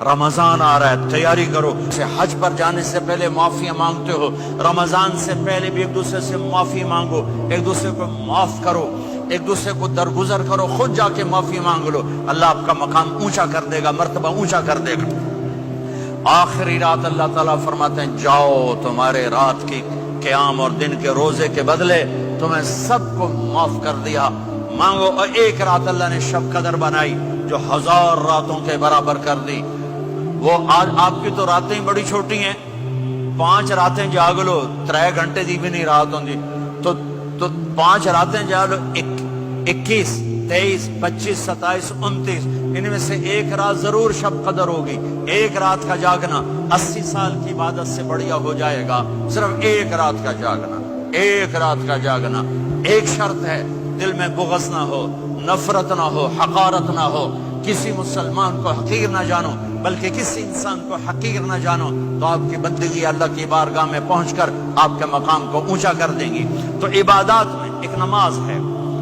رمضان آ رہا ہے، تیاری کرو. حج پر جانے سے پہلے معافیاں مانگتے ہو، رمضان سے پہلے بھی ایک دوسرے سے معافی مانگو، ایک دوسرے کو معاف کرو، ایک دوسرے کو درگزر کرو، خود جا کے معافی مانگ لو. اللہ آپ کا مقام اونچا کر دے گا، مرتبہ اونچا کر دے گا. آخری رات اللہ تعالیٰ فرماتے ہیں جاؤ، تمہارے رات کی قیام اور دن کے روزے کے بدلے تمہیں سب کو معاف کر دیا. مانگو. اور ایک رات اللہ نے شب قدر بنائی جو 1000 راتوں کے برابر کر دی. وہ آج آپ کی تو راتیں بڑی چھوٹی ہیں، 5 راتیں جاگ لو، 3 گھنٹے دی بھی نہیں رات ہوندی، تو 5 راتیں جاگ لو، 21 23 25 27 29 ان میں سے ایک رات ضرور شب قدر ہوگی. ایک رات کا جاگنا 80 سال کی عبادت سے بڑھیا ہو جائے گا. صرف ایک رات کا جاگنا، ایک رات کا جاگنا. ایک شرط ہے، دل میں بغض نہ ہو، نفرت نہ ہو، حقارت نہ ہو. کسی مسلمان کو حقیر نہ جانو، بلکہ کسی انسان کو حقیر نہ جانو، تو آپ کی بندگی اللہ کی بارگاہ میں پہنچ کر آپ کے مقام کو اونچا کر دیں گی. تو عبادات میں ایک نماز ہے،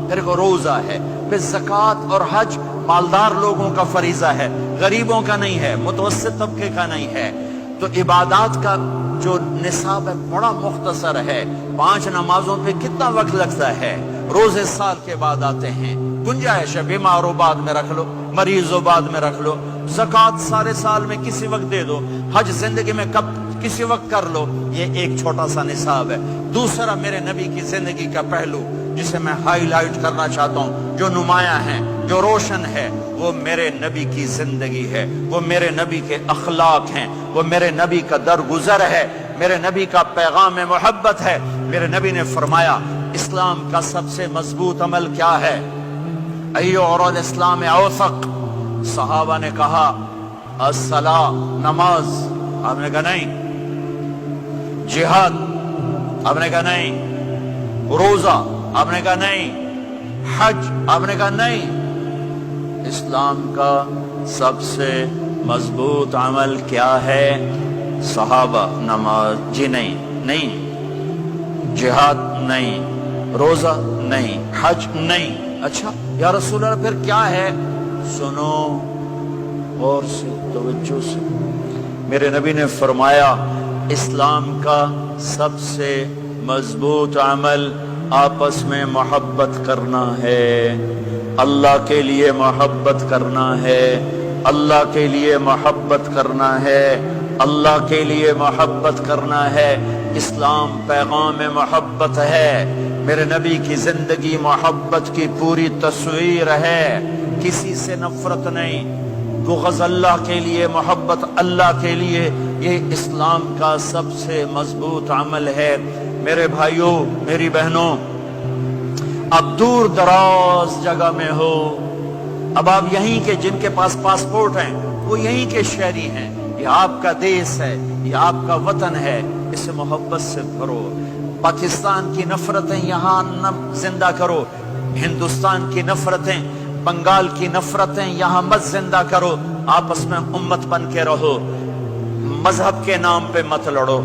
پھر ایک روزہ ہے، پھر زکوٰۃ اور حج مالدار لوگوں کا فریضہ ہے، غریبوں کا نہیں ہے، متوسط طبقے کا نہیں ہے. تو عبادات کا جو نصاب ہے بڑا مختصر ہے. 5 نمازوں پہ کتنا وقت لگتا ہے؟ روزے سال کے بعد آتے ہیں، گنجائش ہے، بیمار ہو بعد میں رکھ لو، مریض ہو بعد میں رکھ لو. زکوٰۃ سارے سال میں کسی وقت دے دو، حج زندگی میں کب کسی وقت کر لو. یہ ایک چھوٹا سا نصاب ہے. دوسرا میرے نبی کی زندگی کا پہلو جسے میں ہائی لائٹ کرنا چاہتا ہوں، جو نمایاں ہے، جو روشن ہے، وہ میرے نبی کی زندگی ہے، وہ میرے نبی کے اخلاق ہیں، وہ میرے نبی کا درگزر ہے، میرے نبی کا پیغام محبت ہے. میرے نبی نے فرمایا اسلام کا سب سے مضبوط عمل کیا ہے؟ ایو اور الاسلام اوثق. صحابہ نے کہا الصلاۃ، نماز. آپ نے کہا نہیں. جہاد؟ آپ نے کہا نہیں. روزہ؟ آپ نے کہا نہیں. حج؟ آپ نے کہا نہیں. اسلام کا سب سے مضبوط عمل کیا ہے؟ صحابہ. نماز. جی نہیں. جہاد نہیں. روزہ نہیں. حج نہیں. اچھا یا رسول اللہ پھر کیا ہے؟ سنو غور سے، توجہ سے. میرے نبی نے فرمایا اسلام کا سب سے مضبوط عمل آپس میں محبت کرنا ہے. اللہ کے لیے محبت کرنا ہے، اللہ کے لیے محبت کرنا ہے، اللہ کے لیے محبت کرنا ہے. اسلام پیغام محبت ہے. میرے نبی کی زندگی محبت کی پوری تصویر ہے. کسی سے نفرت نہیں، بغض اللہ کے لیے، محبت اللہ کے لیے. یہ اسلام کا سب سے مضبوط عمل ہے. میرے بھائیوں، میری بہنوں، اب دور دراز جگہ میں ہو، اب آپ یہیں کے، جن کے پاس پاسپورٹ ہیں وہ یہیں کے شہری ہیں. یہ آپ کا دیس ہے، یہ آپ کا وطن ہے، اسے محبت سے بھرو. پاکستان کی نفرتیں یہاں نہ زندہ کرو، ہندوستان کی نفرتیں، بنگال کی نفرتیں یہاں مت زندہ کرو. آپس میں امت بن کے رہو، مذہب کے نام پہ مت لڑو.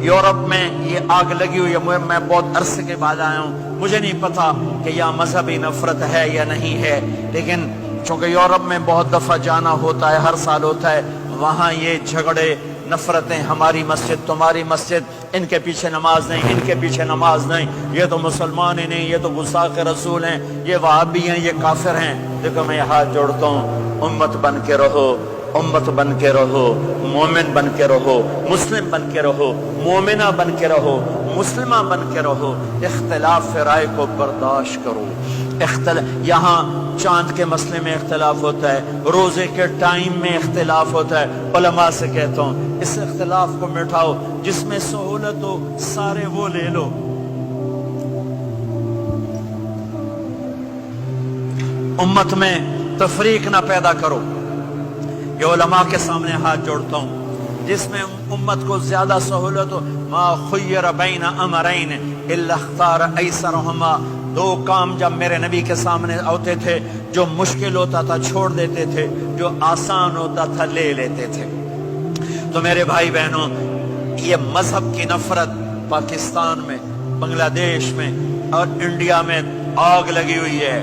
یورپ میں یہ آگ لگی ہوئی ہے، میں بہت عرصے کے بعد آیا ہوں، مجھے نہیں پتا کہ یہاں مذہبی نفرت ہے یا نہیں ہے، لیکن چونکہ یورپ میں بہت دفعہ جانا ہوتا ہے، ہر سال ہوتا ہے، وہاں یہ جھگڑے، نفرتیں، ہماری مسجد تمہاری مسجد، ان کے پیچھے نماز نہیں، ان کے پیچھے نماز نہیں، یہ تو مسلمان ہی نہیں، یہ تو گستاخ رسول ہیں، یہ وہابی ہیں، یہ کافر ہیں. دیکھو میں ہاتھ جوڑتا ہوں، امت بن کے رہو، امت بن کے رہو، مومن بن کے رہو، مسلم بن کے رہو، مومنہ بن کے رہو، مسلمہ بن کے رہو. اختلاف رائے کو برداشت کرو. یہاں چاند کے مسئلے میں اختلاف ہوتا ہے، روزے کے ٹائم میں اختلاف ہوتا ہے. علماء سے کہتا ہوں اس اختلاف کو مٹھاؤ، جس میں سہولت ہو سارے وہ لے لو. امت میں تفریق نہ پیدا کرو. یہ علماء کے سامنے ہاتھ جوڑتا ہوں، جس میں امت کو زیادہ سہولت ہو. ما خیر بین امرین الا اختار ایسرہما. 2 کام جب میرے نبی کے سامنے ہوتے تھے، جو مشکل ہوتا تھا چھوڑ دیتے تھے، جو آسان ہوتا تھا لے لیتے تھے. تو میرے بھائی بہنوں، یہ مذہب کی نفرت پاکستان میں، بنگلہ دیش میں اور انڈیا میں آگ لگی ہوئی ہے.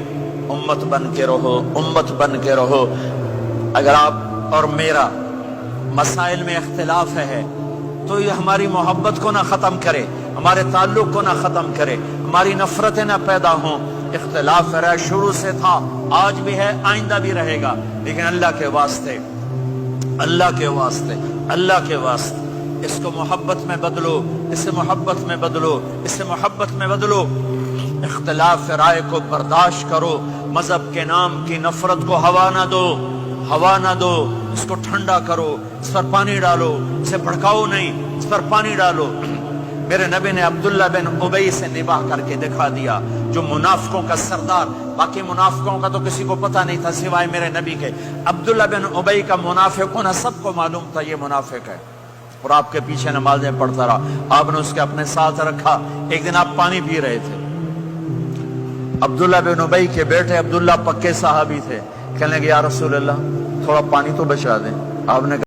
امت بن کے رہو، امت بن کے رہو. اگر آپ اور میرا مسائل میں اختلاف ہے تو یہ ہماری محبت کو نہ ختم کرے، ہمارے تعلق کو نہ ختم کرے، ہماری نفرتیں نہ پیدا ہوں۔ اختلاف رہا شروع سے تھا، آج بھی ہے، آئندہ بھی رہے گا، لیکن اللہ کے واسطے، اللہ کے واسطے، اللہ کے واسطے اس کو محبت میں بدلو، اسے محبت میں بدلو، اسے محبت میں بدلو۔ اختلاف رائے کو برداشت کرو، مذہب کے نام کی نفرت کو ہوا نہ دو، ہوا نہ دو، اس کو ٹھنڈا کرو، اس پر پانی ڈالو، اسے بھڑکاؤ نہیں، اس پر پانی ڈالو۔ میرے نبی نے عبداللہ بن ابی سے نباہ کر کے دکھا دیا، جو منافقوں کا سردار، باقی منافقوں کا تو کسی کو پتہ نہیں تھا سوائے میرے نبی کے، عبداللہ بن ابی کا منافق ہونا سب کو معلوم تھا، یہ منافق ہے، اور آپ کے پیچھے نمازیں پڑھتا رہا، آپ نے اس کے اپنے ساتھ رکھا۔ ایک دن آپ پانی پی رہے تھے، عبداللہ بن ابی کے بیٹے عبداللہ پکے صحابی تھے، کہنے لگے یا رسول اللہ تھوڑا پانی تو بچا دیں۔ آپ نے